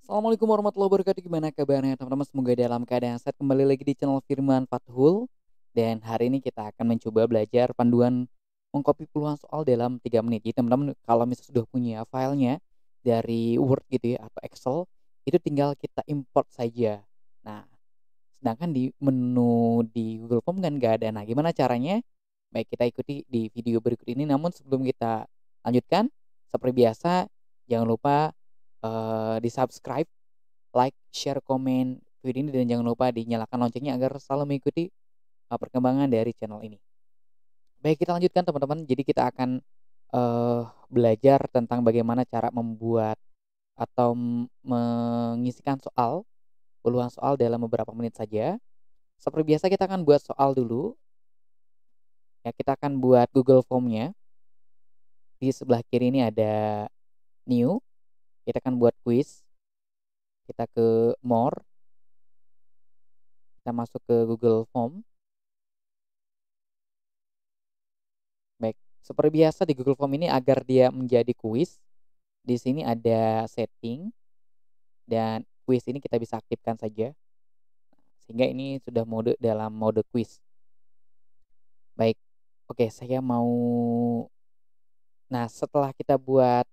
Assalamualaikum warahmatullahi wabarakatuh. Gimana kabarnya teman-teman? Semoga dalam keadaan sehat. Kembali lagi di channel Firman Fathul. Dan hari ini kita akan mencoba belajar panduan mengcopy puluhan soal dalam 3 menit. Jadi teman-teman kalau misalnya sudah punya filenya dari Word gitu ya atau Excel, itu tinggal kita import saja. Nah, sedangkan di menu di Google Form kan nggak ada. Nah, gimana caranya? Baik, kita ikuti di video berikut ini. Namun sebelum kita lanjutkan, seperti biasa jangan lupa di-subscribe, like, share, komen video ini, dan jangan lupa dinyalakan loncengnya agar selalu mengikuti perkembangan dari channel ini. Baik, kita lanjutkan teman-teman. Jadi kita akan belajar tentang bagaimana cara membuat atau mengisikan soal, puluhan soal dalam beberapa menit saja. Seperti biasa kita akan buat soal dulu. Ya, kita akan buat Google Form-nya. Di sebelah kiri ini ada new, kita akan buat quiz. Kita ke more, kita masuk ke Google Form. Baik, seperti biasa di Google Form ini agar dia menjadi kuis, di sini ada setting dan kuis ini kita bisa aktifkan saja. Sehingga ini sudah dalam mode kuis. Baik. Oke, saya mau setelah kita buat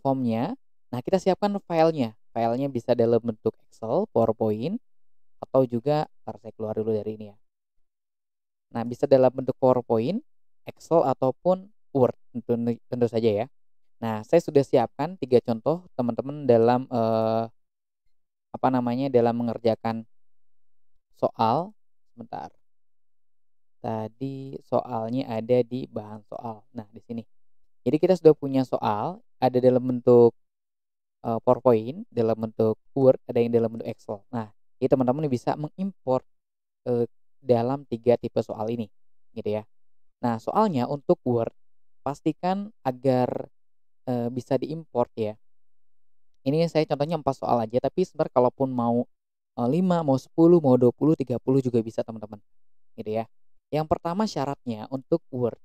formnya, nah kita siapkan filenya. Filenya bisa dalam bentuk Excel, PowerPoint, atau juga entar saya keluar dulu dari ini ya. Nah, bisa dalam bentuk PowerPoint, Excel, ataupun Word, tentu saja ya. Nah, saya sudah siapkan 3 contoh teman-teman dalam, dalam mengerjakan soal. Sebentar, tadi soalnya ada di bahan soal. Nah, di sini. Jadi kita sudah punya soal, ada dalam bentuk, PowerPoint, dalam bentuk Word, ada yang dalam bentuk Excel. Nah, jadi teman-teman bisa mengimport, dalam 3 tipe soal ini, gitu ya. Nah, soalnya untuk Word, pastikan agar, bisa diimport ya. Ini saya contohnya 4 soal aja, tapi sebenarnya kalaupun mau, 5, mau 10, mau 20, 30 juga bisa teman-teman, gitu ya. Yang pertama syaratnya untuk Word,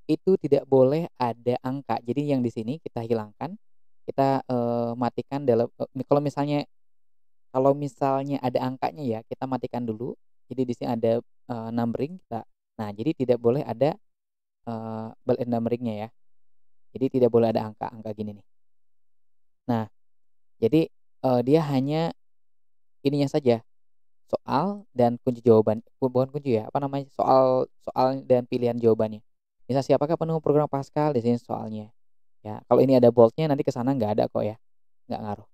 itu tidak boleh ada angka. Jadi yang di sini kita hilangkan, kita, matikan dalam kalau misalnya ada angkanya ya, kita matikan dulu. Jadi di sini ada, numbering jadi tidak boleh ada, ball and numbering-nya ya. Jadi tidak boleh ada angka-angka gini nih. Nah, jadi, dia hanya ininya saja, soal dan kunci jawaban, bukan kunci ya, soal soal dan pilihan jawabannya. Misal, siapakah penuh program Pascal, di sini soalnya. Ya, kalau ini ada bold-nya nanti ke sana nggak ada kok ya, nggak ngaruh.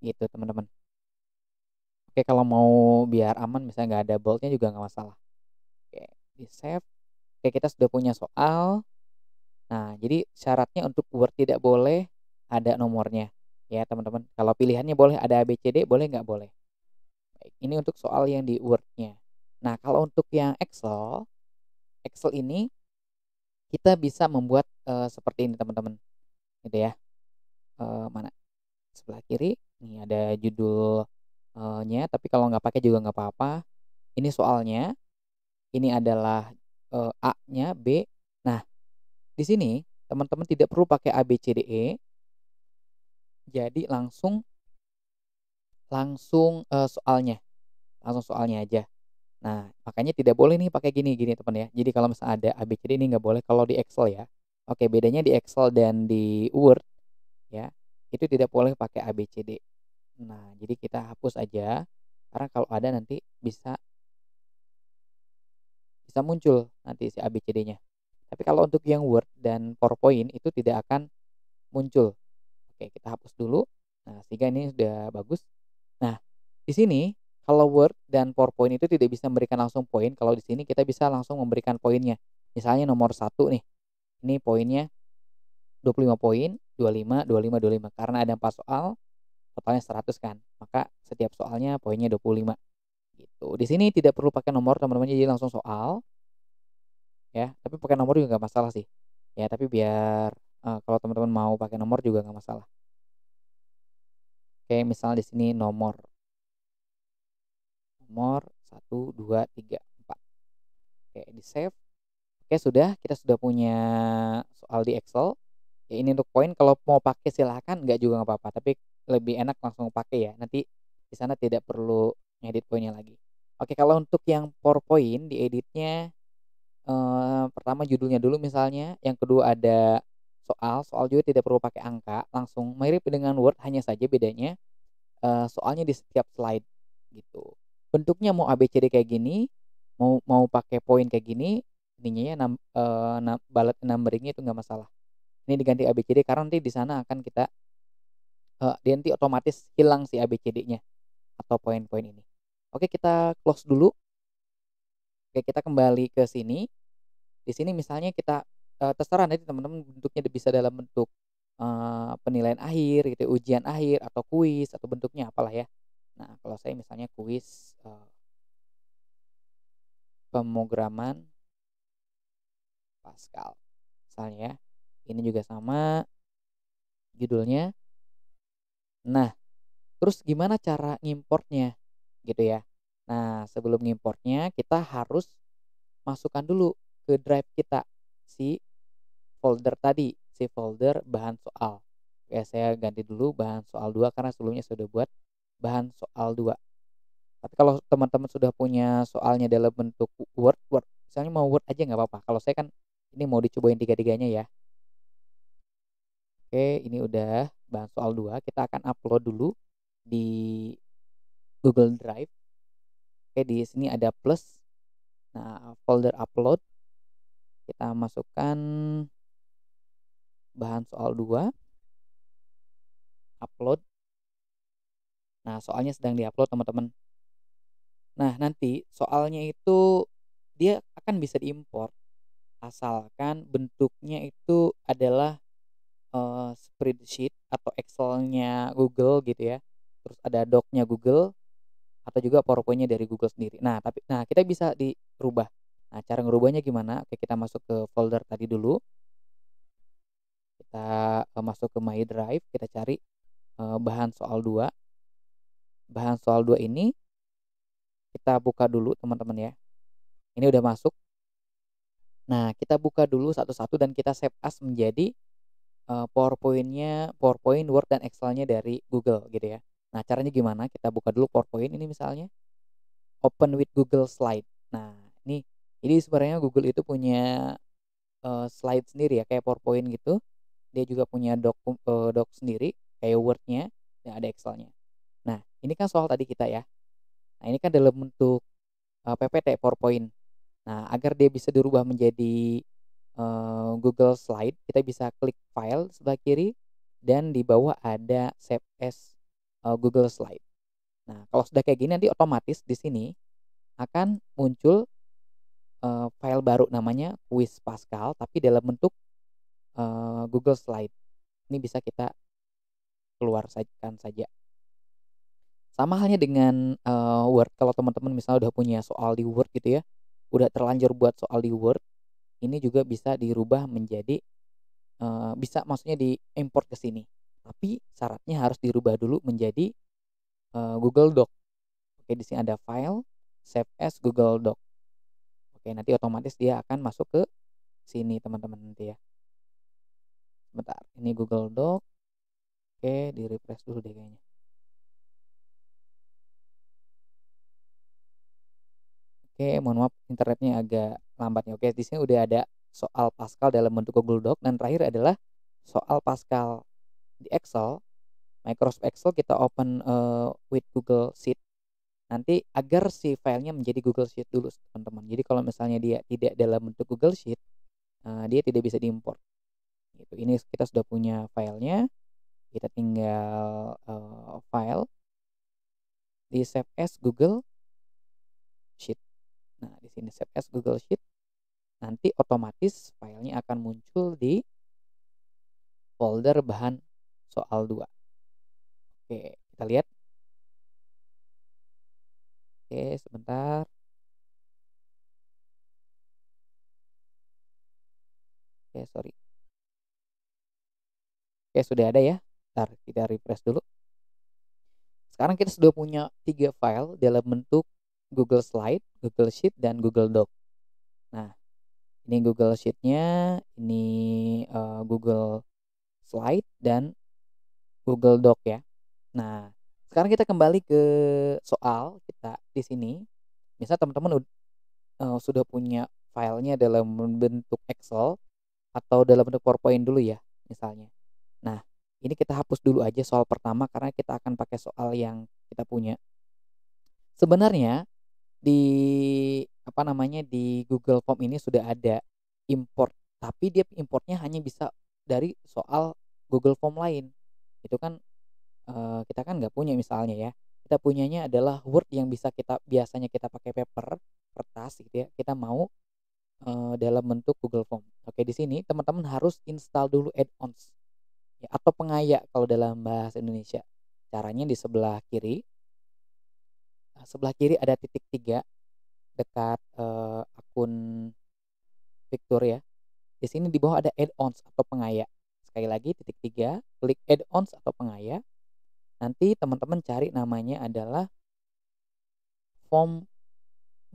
Gitu teman-teman. Oke, kalau mau biar aman misalnya nggak ada bold-nya juga nggak masalah. Oke, di-save. Oke, kita sudah punya soal. Nah, jadi syaratnya untuk Word tidak boleh ada nomornya, ya teman-teman. Kalau pilihannya boleh ada A, B, C, D, boleh nggak? Boleh. Baik, ini untuk soal yang di Word-nya. Nah, kalau untuk yang Excel, Excel ini kita bisa membuat, seperti ini teman-teman, gitu ya. Mana? Sebelah kiri, nih ada judul nya, tapi kalau nggak pakai juga nggak apa-apa. Ini soalnya, ini adalah, A-nya, B. Nah, di sini teman-teman tidak perlu pakai A, B, C, D, E, jadi langsung langsung, soalnya, langsung soalnya aja. Nah, makanya tidak boleh nih pakai gini gini teman ya. Jadi kalau misalnya ada A, B, C, D ini nggak boleh kalau di Excel ya. Oke, bedanya di Excel dan di Word ya, itu tidak boleh pakai A, B, C, D. Nah, jadi kita hapus aja, karena kalau ada nanti bisa bisa muncul nanti si A, B, C, D-nya. Tapi kalau untuk yang Word dan PowerPoint itu tidak akan muncul. Oke, kita hapus dulu. Nah, sehingga ini sudah bagus. Nah, di sini kalau Word dan PowerPoint itu tidak bisa memberikan langsung poin, kalau di sini kita bisa langsung memberikan poinnya. Misalnya nomor 1 nih, ini poinnya 25 poin, 25, 25, 25. Karena ada 4 soal, totalnya 100 kan. Maka setiap soalnya poinnya 25 gitu. Di sini tidak perlu pakai nomor teman-teman, jadi langsung soal ya, tapi pakai nomor juga nggak masalah sih. Ya, tapi biar, kalau teman-teman mau pakai nomor juga nggak masalah. Oke, misalnya di sini nomor 1, 2, 3, 4. Oke, di-save. Oke, kita sudah punya soal di Excel. Ya ini untuk poin kalau mau pakai silahkan, nggak juga nggak apa-apa, tapi lebih enak langsung pakai ya, nanti di sana tidak perlu ngedit poinnya lagi. Oke, kalau untuk yang PowerPoint dieditnya, pertama judulnya dulu misalnya, yang kedua ada soal juga tidak perlu pakai angka, langsung mirip dengan Word, hanya saja bedanya, soalnya di setiap slide gitu. Bentuknya mau ABCD kayak gini, mau mau pakai poin kayak gini, ininya ya bullet numbering-nya itu nggak masalah. Ini diganti ABCD karena nanti di sana akan kita, dia nanti otomatis hilang si ABCD-nya atau poin-poin ini. Oke, kita close dulu. Oke, kita kembali ke sini. Di sini misalnya kita, terserah nanti teman-teman bentuknya bisa dalam bentuk, penilaian akhir gitu, ujian akhir atau kuis atau bentuknya apalah ya. Nah, kalau saya misalnya kuis, pemrograman Pascal misalnya ya. Ini juga sama judulnya. Nah, terus gimana cara ngimportnya gitu ya. Nah, sebelum ngimportnya kita harus masukkan dulu ke drive kita si folder tadi, si folder bahan soal. Oke, saya ganti dulu bahan soal 2 karena sebelumnya sudah buat bahan soal 2. Tapi kalau teman-teman sudah punya soalnya dalam bentuk Word, misalnya mau Word aja nggak apa-apa. Kalau saya kan ini mau dicobain tiga-tiganya ya. Oke, ini udah bahan soal 2. Kita akan upload dulu di Google Drive. Oke, di sini ada plus. Nah, folder upload kita masukkan bahan soal 2, upload. Nah, soalnya sedang diupload teman-teman. Nah, nanti soalnya itu dia akan bisa diimport asalkan bentuknya itu adalah, spreadsheet atau Excel-nya Google gitu ya. Terus ada Doc-nya Google atau juga PowerPoint-nya dari Google sendiri. Nah, kita bisa dirubah. Nah, cara ngerubahnya gimana? Oke, kita masuk ke folder tadi dulu. Kita, masuk ke My Drive, kita cari, bahan soal 2. Bahan soal 2 ini kita buka dulu teman-teman ya. Ini udah masuk. Nah, kita buka dulu satu-satu dan kita save as menjadi, PowerPoint, Word, dan Excel-nya dari Google gitu ya. Nah, caranya gimana? Kita buka dulu PowerPoint ini misalnya, open with Google Slide. Nah, ini sebenarnya Google itu punya, slide sendiri ya kayak PowerPoint gitu. Dia juga punya doc sendiri kayak Word-nya dan ada Excel-nya. Nah, ini kan soal tadi kita ya. Nah, ini kan dalam bentuk, PPT, PowerPoint. Nah, agar dia bisa dirubah menjadi, Google Slide, kita bisa klik file sebelah kiri dan di bawah ada save as, Google Slide. Nah, kalau sudah kayak gini nanti otomatis di sini akan muncul, file baru namanya Quiz Pascal tapi dalam bentuk, Google Slide. Ini bisa kita saja. Sama halnya dengan, Word, kalau teman-teman misalnya udah punya soal di Word gitu ya, udah terlanjur buat soal di Word, ini juga bisa dirubah menjadi, bisa maksudnya diimport ke sini. Tapi syaratnya harus dirubah dulu menjadi, Google Doc. Oke, di sini ada file, save as Google Doc. Oke, nanti otomatis dia akan masuk ke sini teman-teman nanti ya. Sebentar, ini Google Doc. Oke, di-refresh dulu deh kayaknya. Oke, mohon maaf internetnya agak lambat nih. Oke, di sini udah ada soal Pascal dalam bentuk Google Doc dan terakhir adalah soal Pascal di Excel, Microsoft Excel kita open, with Google Sheet. Nanti agar si filenya menjadi Google Sheet dulu teman-teman. Jadi kalau misalnya dia tidak dalam bentuk Google Sheet, dia tidak bisa diimport gitu. Ini kita sudah punya filenya, kita tinggal, file, di save as Google Sheet. Nah, di sini save as Google Sheet, nanti otomatis filenya akan muncul di folder bahan soal 2. Oke, kita lihat. Oke, sebentar. Oke, sorry. Oke, sudah ada ya. Bentar, kita refresh dulu. Sekarang kita sudah punya 3 file dalam bentuk Google Slide, Google Sheet, dan Google Doc. Nah, ini Google Sheet-nya, ini, Google Slide dan Google Doc ya. Nah, sekarang kita kembali ke soal kita di sini. Misal teman-teman sudah punya filenya dalam bentuk Excel atau dalam bentuk PowerPoint dulu ya, misalnya. Nah, ini kita hapus dulu aja soal pertama karena kita akan pakai soal yang kita punya. Sebenarnya di di Google Form ini sudah ada import, tapi dia importnya hanya bisa dari soal Google Form lain. Itu kan, kita kan nggak punya misalnya ya, kita punyanya adalah Word yang bisa biasanya kita pakai paper, kertas gitu ya, kita mau, dalam bentuk Google Form. Oke, di sini teman-teman harus install dulu add-ons ya, atau pengaya kalau dalam bahasa Indonesia. Caranya di sebelah kiri ada titik 3 dekat, akun fitur ya. Di sini di bawah ada add-ons atau pengaya. Sekali lagi titik 3, klik add-ons atau pengaya. Nanti teman-teman cari namanya adalah Form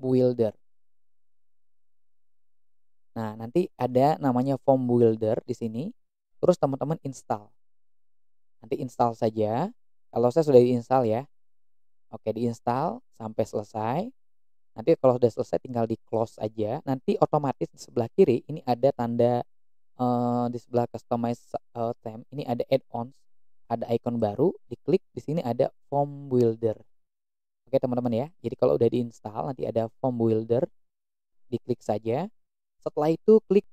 Builder. Nah, nanti ada namanya Form Builder di sini. Terus teman-teman install. Nanti install saja. Kalau saya sudah diinstal ya. Oke, diinstal sampai selesai. Nanti kalau sudah selesai tinggal di-close aja. Nanti otomatis di sebelah kiri ini ada tanda, di sebelah customize, theme ini ada add-ons, ada icon baru, diklik di sini ada Form Builder. Oke teman-teman ya. Jadi kalau udah diinstal nanti ada Form Builder, diklik saja. Setelah itu klik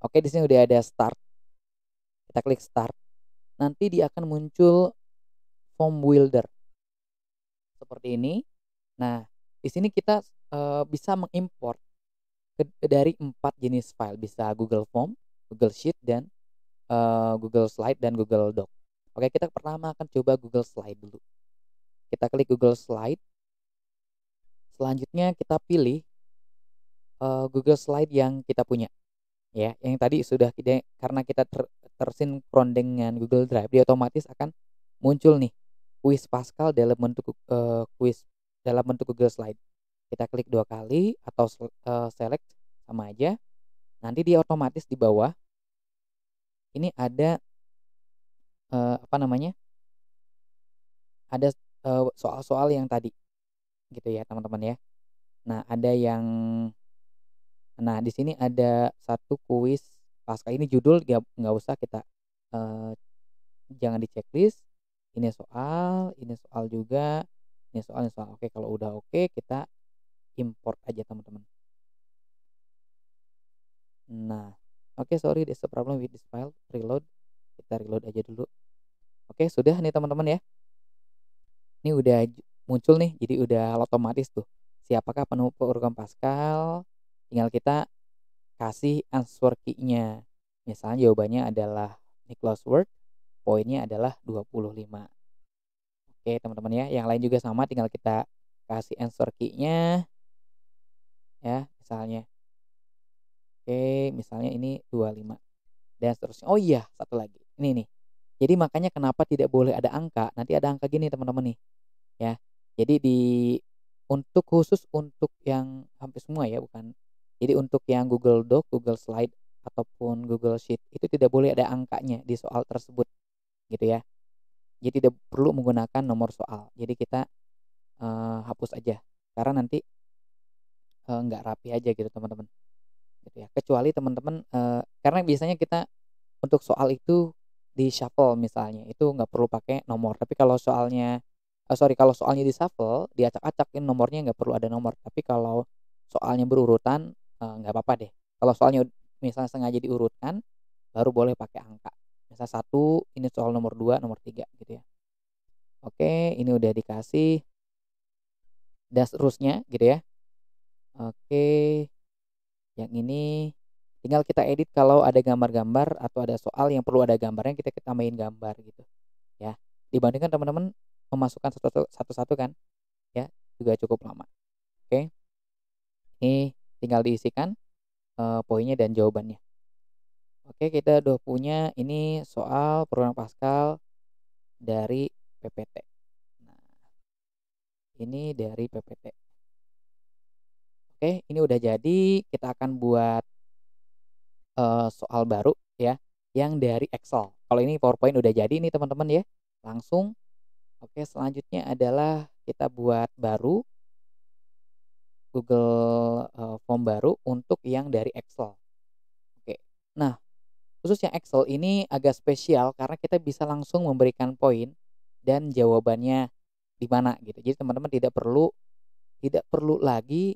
oke di sini udah ada start. Kita klik start. Nanti dia akan muncul Form Builder seperti ini. Nah, di sini kita, bisa mengimport dari 4 jenis file, bisa Google Form, Google Sheet, dan, Google Slide dan Google Doc. Oke, kita pertama akan coba Google Slide dulu. Kita klik Google Slide, selanjutnya kita pilih, Google Slide yang kita punya, ya. Yang tadi sudah karena kita tersinkron dengan Google Drive, dia otomatis akan muncul nih, kuis Pascal dalam bentuk, kuis dalam bentuk Google Slide. Kita klik 2 kali atau select sama aja, nanti dia otomatis di bawah ini ada, apa namanya, ada, soal-soal yang tadi gitu ya teman-teman ya. Nah ada yang nah di sini ada satu kuis pasca ini judul nggak usah kita, eee, jangan di-checklist, ini soal juga, ini soal. Oke kalau udah oke kita import aja teman-teman. Nah, oke sorry there's a problem with this file, reload, kita reload aja dulu. Oke sudah nih teman-teman ya. Ini udah muncul nih, jadi udah otomatis tuh. Siapakah program Pascal? Tinggal kita kasih answer key-nya. Misalnya jawabannya adalah Nicholas Word, poinnya adalah 25. Oke, teman-teman ya. Yang lain juga sama, tinggal kita kasih answer key-nya ya, misalnya. Oke, misalnya ini 25 dan seterusnya. Oh iya, satu lagi. Ini nih. Jadi makanya kenapa tidak boleh ada angka. Nanti ada angka gini teman-teman nih. Ya, jadi khusus untuk yang hampir semua ya bukan jadi untuk yang Google Doc, Google Slide, ataupun Google Sheet itu tidak boleh ada angkanya di soal tersebut gitu ya. Jadi tidak perlu menggunakan nomor soal. Jadi kita, hapus aja karena nanti, nggak rapi aja gitu teman-teman, gitu ya. Kecuali teman-teman, karena biasanya kita untuk soal itu di-shuffle misalnya, itu nggak perlu pakai nomor. Tapi kalau kalau soalnya di-shuffle, diacak-acak, ini nomornya nggak perlu ada nomor. Tapi kalau soalnya berurutan, nggak apa-apa deh. Kalau soalnya misalnya sengaja diurutkan, baru boleh pakai angka. Misal 1, ini soal nomor 2, nomor 3 gitu ya. Oke, ini udah dikasih dan seterusnya gitu ya. Oke, yang ini tinggal kita edit kalau ada gambar-gambar atau ada soal yang perlu ada gambarnya kita tambahin gambar gitu ya. Dibandingkan teman-teman memasukkan satu-satu kan ya juga cukup lama. Oke, ini tinggal diisikan, poinnya dan jawabannya. Oke, kita udah punya ini soal program Pascal dari PPT. Nah, ini dari PPT. Oke, ini udah jadi, kita akan buat, soal baru ya, yang dari Excel. Kalau ini PowerPoint udah jadi nih teman-teman ya, langsung. Oke, selanjutnya adalah kita buat baru Google, Form baru untuk yang dari Excel. Oke. Nah, khusus yang Excel ini agak spesial karena kita bisa langsung memberikan poin dan jawabannya di mana gitu. Jadi teman-teman tidak perlu lagi,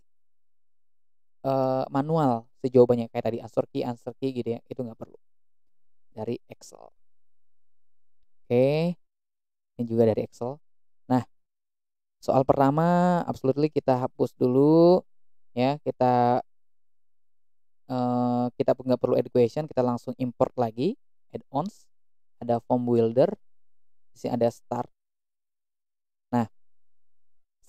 manual si jawabannya kayak tadi answer key gitu ya, itu nggak perlu, dari Excel. Oke, ini juga dari Excel. Nah, soal pertama absolutely kita hapus dulu ya, kita nggak perlu add question, kita langsung import lagi add-ons, ada form builder, di sini ada start. Nah,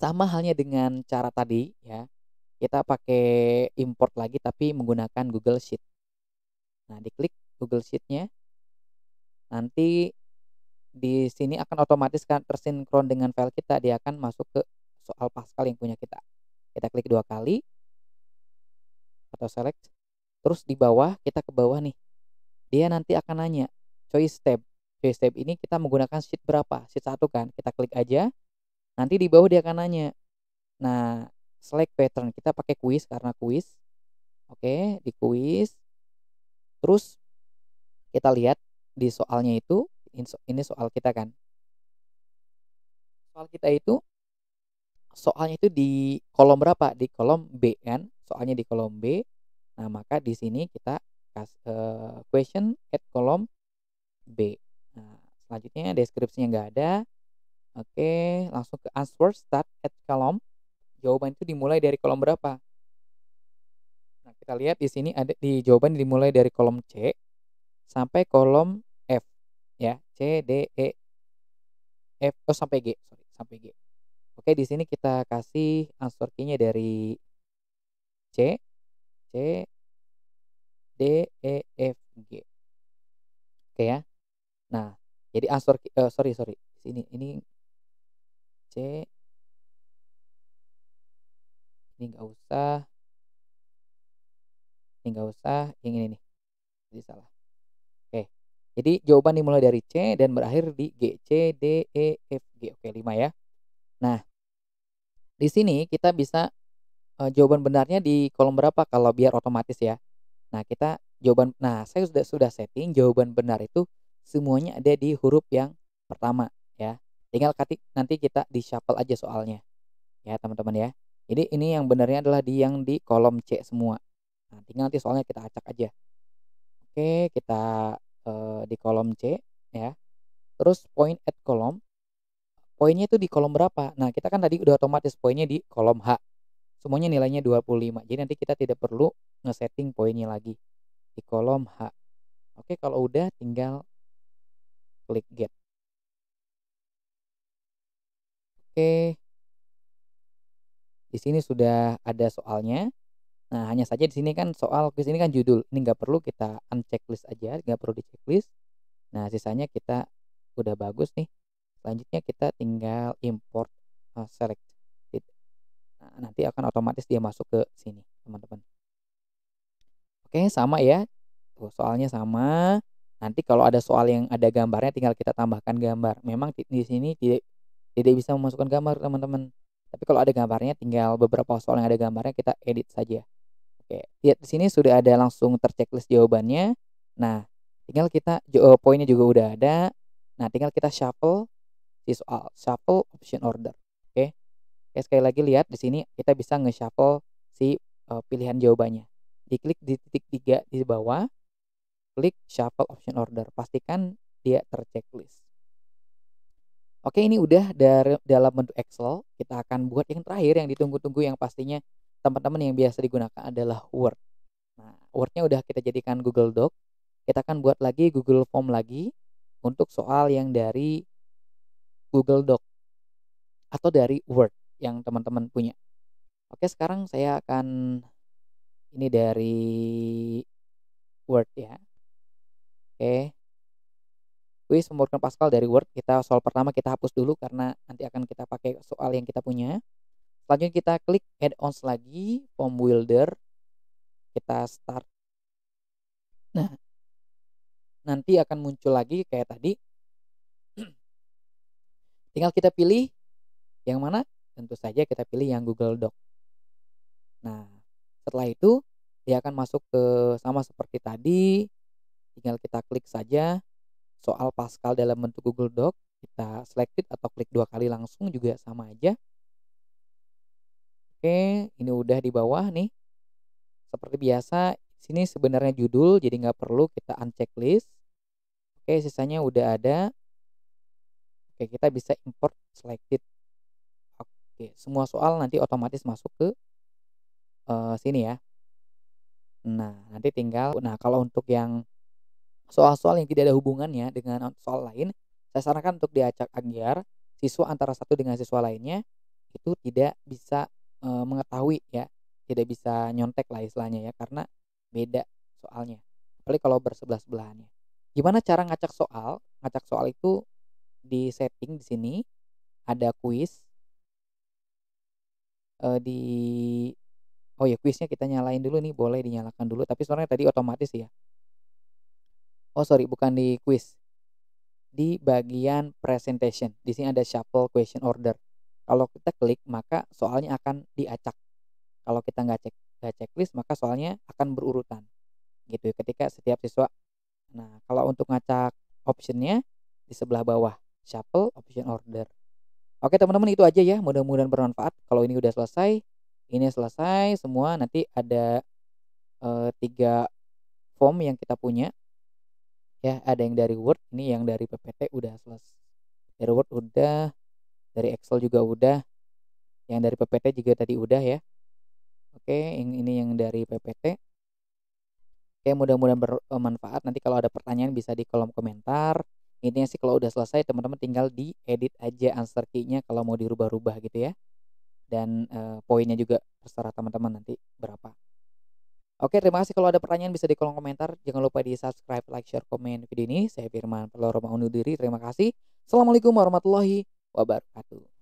sama halnya dengan cara tadi ya, kita pakai import lagi tapi menggunakan Google Sheet. Nah, diklik Google Sheet-nya, nanti di sini akan otomatis kan tersinkron dengan file kita, dia akan masuk ke soal Pascal yang punya kita. Kita klik 2 kali atau select, terus di bawah kita ke bawah nih, dia nanti akan nanya choice tab. Choice tab ini kita menggunakan sheet berapa? Sheet 1 kan, kita klik aja, nanti di bawah dia akan nanya. Nah, select pattern, kita pakai kuis karena kuis. Oke, di kuis. Terus kita lihat di soalnya itu, ini soal kita kan. Soal kita itu, soalnya itu di kolom berapa? Di kolom B kan, soalnya di kolom B. Nah, maka di sini kita question at kolom B. Nah, selanjutnya deskripsinya nggak ada. Oke, langsung ke answer start at kolom. Jawaban itu dimulai dari kolom berapa? Nah, kita lihat di sini ada di jawaban dimulai dari kolom C sampai kolom F ya, C, D, E, F, oh sampai G, sorry, sampai G. Oke, di sini kita kasih answer key-nya dari C, C, D, E, F, G. Oke ya. Nah, jadi answer sorry sorry, di sini C, ini nggak usah, yang ini nih, jadi salah. Oke, jadi jawaban dimulai dari C dan berakhir di G, C, D, E, F, G. Oke, 5 ya. Nah, di sini kita bisa, jawaban benarnya di kolom berapa kalau biar otomatis ya. Nah, saya sudah setting jawaban benar itu semuanya ada di huruf yang pertama ya. Tinggal nanti kita di-shuffle aja soalnya ya, teman-teman ya. Jadi ini yang benarnya adalah yang di kolom C semua. Nah, tinggal nanti soalnya kita acak aja. Oke, kita, di kolom C ya. Terus point at kolom, poinnya itu di kolom berapa? Nah, kita kan tadi udah otomatis poinnya di kolom H. Semuanya nilainya 25. Jadi nanti kita tidak perlu ngesetting poinnya lagi di kolom H. Oke, kalau udah tinggal klik get. Oke, di sini sudah ada soalnya. Nah, hanya saja di sini kan soal di sini kan judul. Ini nggak perlu kita unchecklist aja, nggak perlu di-checklist. Nah, sisanya kita udah bagus nih. Selanjutnya kita tinggal import, select. Nah, nanti akan otomatis dia masuk ke sini, teman-teman. Oke, sama ya. Tuh, soalnya sama. Nanti kalau ada soal yang ada gambarnya tinggal kita tambahkan gambar. Memang di sini tidak tidak bisa memasukkan gambar, teman-teman. Tapi kalau ada gambarnya tinggal beberapa soal yang ada gambarnya kita edit saja. Oke, lihat di sini sudah ada langsung terchecklist jawabannya. Nah, tinggal kita poinnya juga udah ada. Nah, tinggal kita shuffle si soal, shuffle option order. Oke. Oke, sekali lagi lihat di sini kita bisa nge-shuffle si pilihan jawabannya. Diklik di titik 3 di bawah, klik shuffle option order. Pastikan dia terchecklist. Oke, ini udah dalam bentuk Excel. Kita akan buat yang terakhir yang ditunggu-tunggu yang pastinya teman-teman yang biasa digunakan adalah Word. Nah, Word-nya udah kita jadikan Google Doc. Kita akan buat lagi Google Form lagi untuk soal yang dari Google Doc atau dari Word yang teman-teman punya. Oke, sekarang saya akan ini dari Word ya. Oke. Kuis memurutkan Pascal dari Word. Kita soal pertama kita hapus dulu karena nanti akan kita pakai soal yang kita punya. Selanjutnya kita klik add-ons lagi, form builder, kita start. Nah, nanti akan muncul lagi kayak tadi, tinggal kita pilih yang mana, tentu saja kita pilih yang Google Doc. Nah, setelah itu dia akan masuk ke sama seperti tadi, tinggal kita klik saja soal Pascal dalam bentuk Google Doc, kita selected atau klik 2 kali langsung juga sama aja. Oke, ini udah di bawah nih. Seperti biasa, sini sebenarnya judul, jadi nggak perlu kita unchecklist. Oke, sisanya udah ada. Oke, kita bisa import selected. Oke, semua soal nanti otomatis masuk ke sini ya. Nah, nanti tinggal kalau untuk yang soal-soal yang tidak ada hubungannya dengan soal lain, saya sarankan untuk diacak agar siswa antara satu dengan siswa lainnya itu tidak bisa mengetahui ya, tidak bisa nyontek lah istilahnya ya, karena beda soalnya. Apalagi kalau bersebelah-sebelahan ya. Gimana cara ngacak soal? Ngacak soal itu di setting di sini ada kuis, di oh ya kuisnya kita nyalain dulu nih, boleh dinyalakan dulu, tapi sebenarnya tadi otomatis ya. Oh sorry, bukan di kuis, di bagian presentation. Di sini ada shuffle question order. Kalau kita klik maka soalnya akan diacak. Kalau kita nggak checklist maka soalnya akan berurutan gitu ya, ketika setiap siswa. Nah, kalau untuk ngacak optionnya di sebelah bawah, shuffle option order. Oke teman-teman itu aja ya, mudah-mudahan bermanfaat. Kalau ini udah selesai, ini selesai semua, nanti ada 3 form yang kita punya ya, ada yang dari Word, ini yang dari PPT udah selesai. Dari Word udah, dari Excel juga udah, yang dari PPT juga tadi udah ya. Oke, yang ini yang dari PPT. Oke, mudah-mudahan bermanfaat. Nanti kalau ada pertanyaan bisa di kolom komentar. Intinya sih kalau udah selesai teman-teman tinggal diedit aja answer key-nya kalau mau dirubah-rubah gitu ya. Dan poinnya juga terserah teman-teman nanti berapa. Oke, terima kasih. Kalau ada pertanyaan bisa di kolom komentar. Jangan lupa di subscribe, like, share, komen video ini. Saya Firman Perlo Roma undur diri. Terima kasih. Assalamualaikum warahmatullahi wabarakatuh.